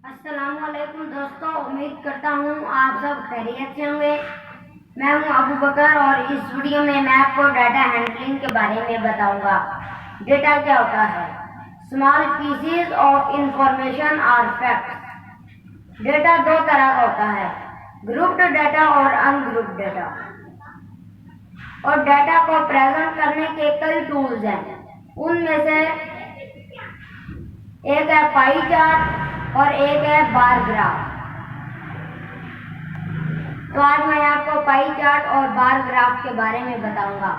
अस्सलामुअलैकुम दोस्तों, उम्मीद करता हूँ आप सब खैरियत से होंगे। मैं हूँ अबू बकर और इस वीडियो में मैं आपको डाटा हैंडलिंग के बारे में बताऊंगा। डेटा क्या होता है? Small pieces of information or facts. Data दो तरह का होता है, ग्रुप्ड डाटा और अनग्रुप्ड डाटा। और डाटा को प्रेजेंट करने के कई टूल्स हैं। उनमें से एक है पाई चार्ट और एक है बार ग्राफ। तो आज मैं आपको पाई चार्ट और बार ग्राफ के बारे में बताऊंगा।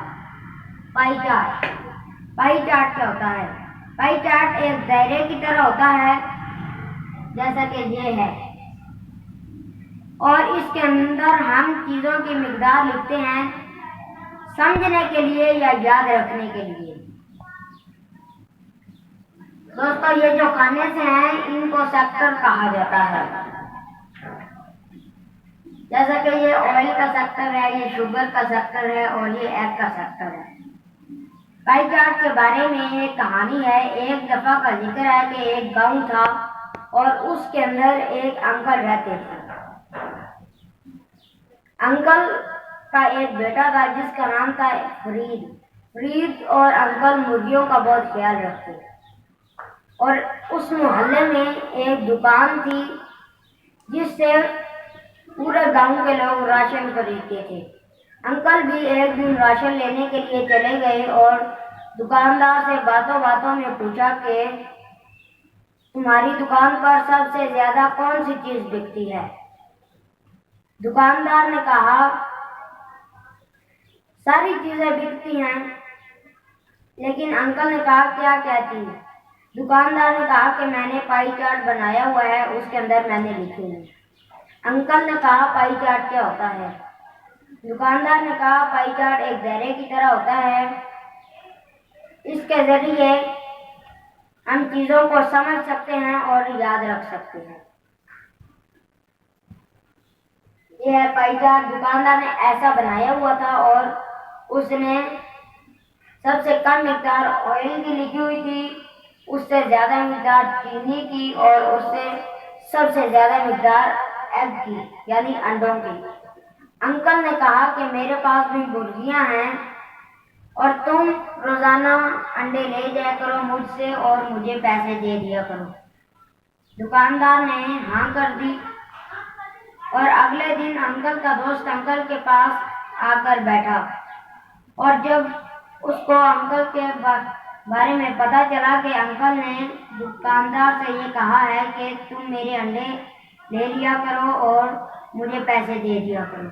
पाई चार्ट क्या होता है? पाई चार्ट एक दायरे की तरह होता है, जैसा कि ये है, और इसके अंदर हम चीजों की मिकदार लिखते हैं समझने के लिए या याद रखने के लिए। दोस्तों, ये जो खाने से हैं इनको सेक्टर कहा जाता है। जैसा कि ये ऑयल का सेक्टर है, ये शुगर का सेक्टर है और ये एग का सेक्टर है। पाई चार्ट के बारे में एक कहानी है। एक दफा का जिक्र है कि एक गांव था और उसके अंदर एक अंकल रहते थे। अंकल का एक बेटा था जिसका नाम था फरीद और अंकल मुर्गियों का बहुत ख्याल रखते। और उस मोहल्ले में एक दुकान थी जिससे पूरे गांव के लोग राशन खरीदते थे। अंकल भी एक दिन राशन लेने के लिए चले गए और दुकानदार से बातों बातों में पूछा कि तुम्हारी दुकान पर सबसे ज्यादा कौन सी चीज बिकती है? दुकानदार ने कहा सारी चीजें बिकती हैं। लेकिन अंकल ने कहा क्या क्या चीज? दुकानदार ने कहा कि मैंने पाई चार्ट बनाया हुआ है, उसके अंदर मैंने लिखी है। अंकल ने कहा पाई चार्ट क्या होता है? दुकानदार ने कहा पाई चार्ट एक दायरे की तरह होता है, इसके जरिए हम चीजों को समझ सकते हैं और याद रख सकते हैं। यह है पाई चार्ट। दुकानदार ने ऐसा बनाया हुआ था और उसने सबसे कम मिकदार ऑयल की लिखी हुई थी, उससे ज्यादा मिकदार चीनी की और उससे सबसे ज्यादा मिकदार एग की यानी अंडों की। अंकल ने कहा कि मेरे पास भी मुर्गियां हैं और तुम रोजाना अंडे ले जाया करो मुझसे और मुझे पैसे दे दिया करो। दुकानदार ने हाँ कर दी और अगले दिन अंकल का दोस्त अंकल के पास आकर बैठा और जब उसको अंकल के बारे में पता चला कि अंकल ने दुकानदार से ये कहा है कि तुम मेरे अंडे ले लिया करो और मुझे पैसे दे दिया करो।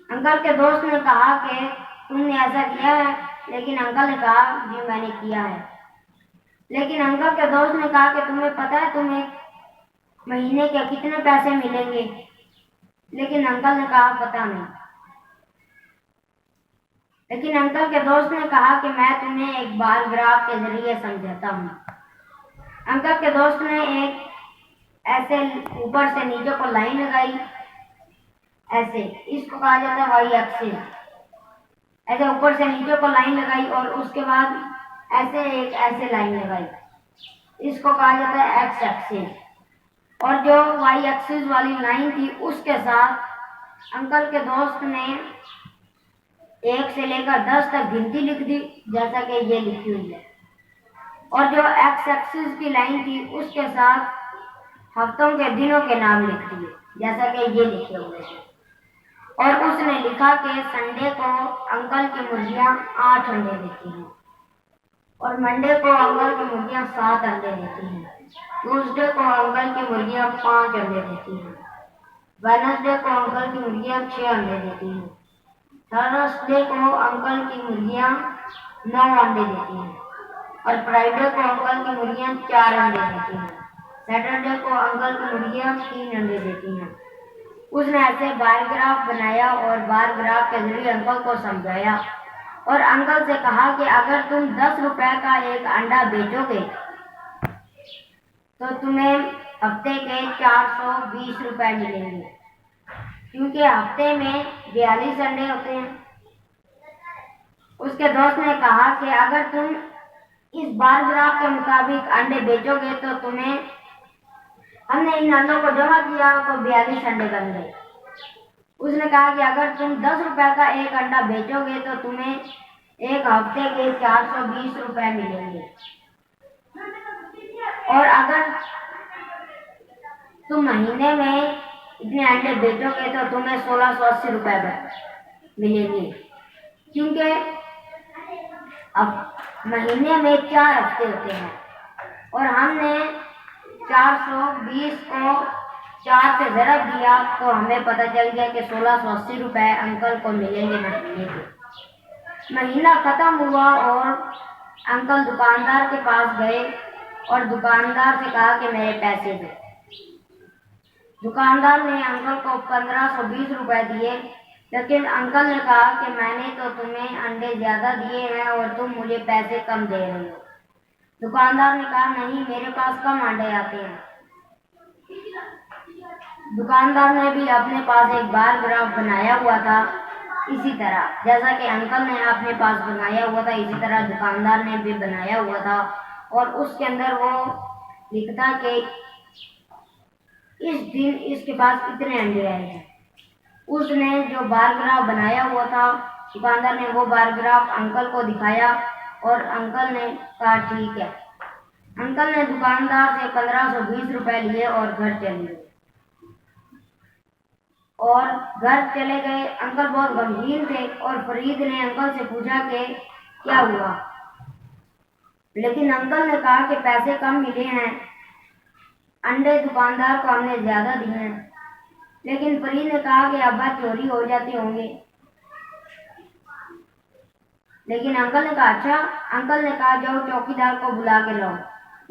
अंकल के दोस्त ने कहा कि तुमने ऐसा किया है? लेकिन अंकल ने कहा जी मैंने किया है। लेकिन अंकल के दोस्त ने कहा कि तुम्हें पता है तुम्हें महीने के कितने पैसे मिलेंगे? लेकिन अंकल ने कहा पता नहीं। लेकिन अंकल के दोस्त ने कहा कि मैं तुम्हें एक बार ग्राफ के जरिए समझाता हूँ। अंकल के दोस्त ने एक ऐसे ऊपर से नीचे को लाइन लगाई, ऐसे, इसको कहा जाता है वाई एक्सिस। ऐसे ऊपर से नीचे को लाइन लगाई और उसके बाद ऐसे एक ऐसे लाइन लगाई, इसको कहा जाता है एक्स एक्सिस। और जो वाई एक्सिस वाली लाइन थी उसके साथ अंकल के दोस्त ने 1 से लेकर 10 तक गिनती लिख दी, जैसा कि ये लिखी हुई है। और जो एक्स एक्सिस की लाइन थी उसके साथ हफ्तों के दिनों के नाम लिख दिए, जैसा कि ये लिखे हुए हैं। और उसने लिखा कि संडे को अंकल की मुर्गियां 8 अंडे देती हैं और मंडे को अंकल की मुर्गियां 7 अंडे देती हैं। ट्यूसडे को अंकल की मुर्गियां 5 अंडे देती हैं। वेडनेसडे को अंकल की मुर्गियां 6 अंडे देती हैं। थर्सडे को अंकल की मुर्गियां 9 अंडे देती हैं और फ्राइडे को अंकल की मुर्गियां 4 अंडे देती हैं। सैटरडे को अंकल की मुर्गियां 3 अंडे देती हैं। उसने ऐसे बार ग्राफ बनाया और बार ग्राफ के जरिए अंकल को समझाया और अंकल से कहा कि अगर तुम 10 रुपए का एक अंडा बेचोगे तो तुम्हें हफ्ते के 420 रुपए मिलेंगे, क्योंकि हफ्ते में 42 अंडे होते हैं। उसके दोस्त ने कहा कि अगर तुम इस बार ग्राफ के मुताबिक अंडे बेचोगे तो तुम्हें हमने इन अंडों को जमा किया तो 42 अंडे बन गए। उसने कहा कि अगर तुम 10 रुपए का एक अंडा बेचोगे तो तुम्हें एक हफ्ते के 420 रुपए मिलेंगे, और अगर तुम महीने में इतने अंडे बेचोगे तो तुम्हें 1680 रुपए मिलेंगे, क्योंकि अब महीने में 4 हफ्ते होते हैं और हमने 420 को 4 से ज़रब दिया तो हमें पता चल गया कि 1680 रुपए अंकल को मिलेंगे महीने के। महीना ख़त्म हुआ और अंकल दुकानदार के पास गए और दुकानदार से कहा कि मेरे पैसे दो। दुकानदार ने अंकल को 1520 रुपए दिए, लेकिन अंकल ने कहा कि मैंने तो तुम्हें अंडे ज़्यादा दिए हैं और तुम मुझे पैसे कम दे रहे हो। दुकानदार ने कहा नहीं, मेरे पास कम अंडे आते हैं। दुकानदार ने भी अपने पास एक बार ग्राफ बनाया हुआ था, इसी तरह जैसा कि अंकल ने अपने पास बनाया हुआ था, इसी तरह दुकानदार ने भी बनाया हुआ था और उसके अंदर वो लिखता कि इस दिन इसके पास इतने अंडे आए हैं। उसने जो बार ग्राफ बनाया हुआ था, दुकानदार ने वो बार ग्राफ अंकल को दिखाया और अंकल ने कहा ठीक है। अंकल ने दुकानदार से 1520 रुपए लिए और घर चले गए। और घर चले गए, अंकल बहुत गमगीन थे और फरीद ने अंकल से पूछा कि क्या हुआ, लेकिन अंकल ने कहा कि पैसे कम मिले हैं, अंडे दुकानदार को हमने ज्यादा दिए हैं। लेकिन फरीद ने कहा कि अब्बा चोरी हो जाते होंगे। लेकिन अंकल ने कहा अच्छा। अंकल ने कहा जाओ चौकीदार को बुला के लाओ।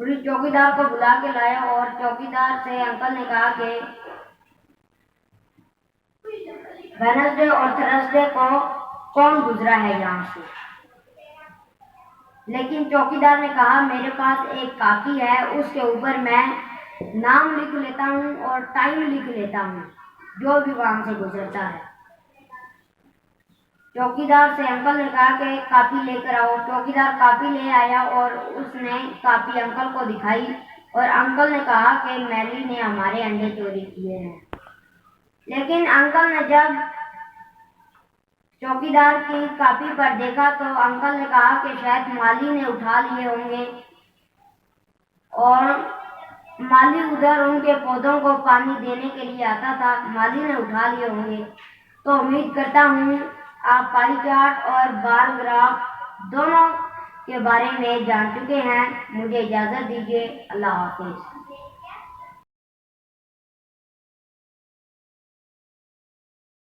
फरीद चौकीदार को बुला के लाया और चौकीदार से अंकल ने कहा कि वेडनेसडे और थर्सडे को कौन गुजरा है यहाँ से। लेकिन चौकीदार ने कहा मेरे पास एक कापी है, उसके ऊपर मैं नाम लिख लेता हूँ और टाइम लिख लेता हूँ जो भी वहां से गुजरता है। चौकीदार से अंकल ने कहा कि कापी लेकर आओ। चौकीदार कापी ले आया और उसने कापी अंकल को दिखाई और अंकल ने कहा कि मैली ने हमारे अंडे चोरी किए हैं। लेकिन अंकल ने जब चौकीदार की कापी पर देखा तो अंकल ने कहा कि शायद माली ने उठा लिए होंगे और माली उधर उनके पौधों को पानी देने के लिए आता था, माली ने उठा लिए होंगे। तो उम्मीद करता हूँ आप पाई चार्ट और बार ग्राफ दोनों के बारे में जान चुके हैं। मुझे इजाज़त दीजिए। अल्लाह हाफिज़।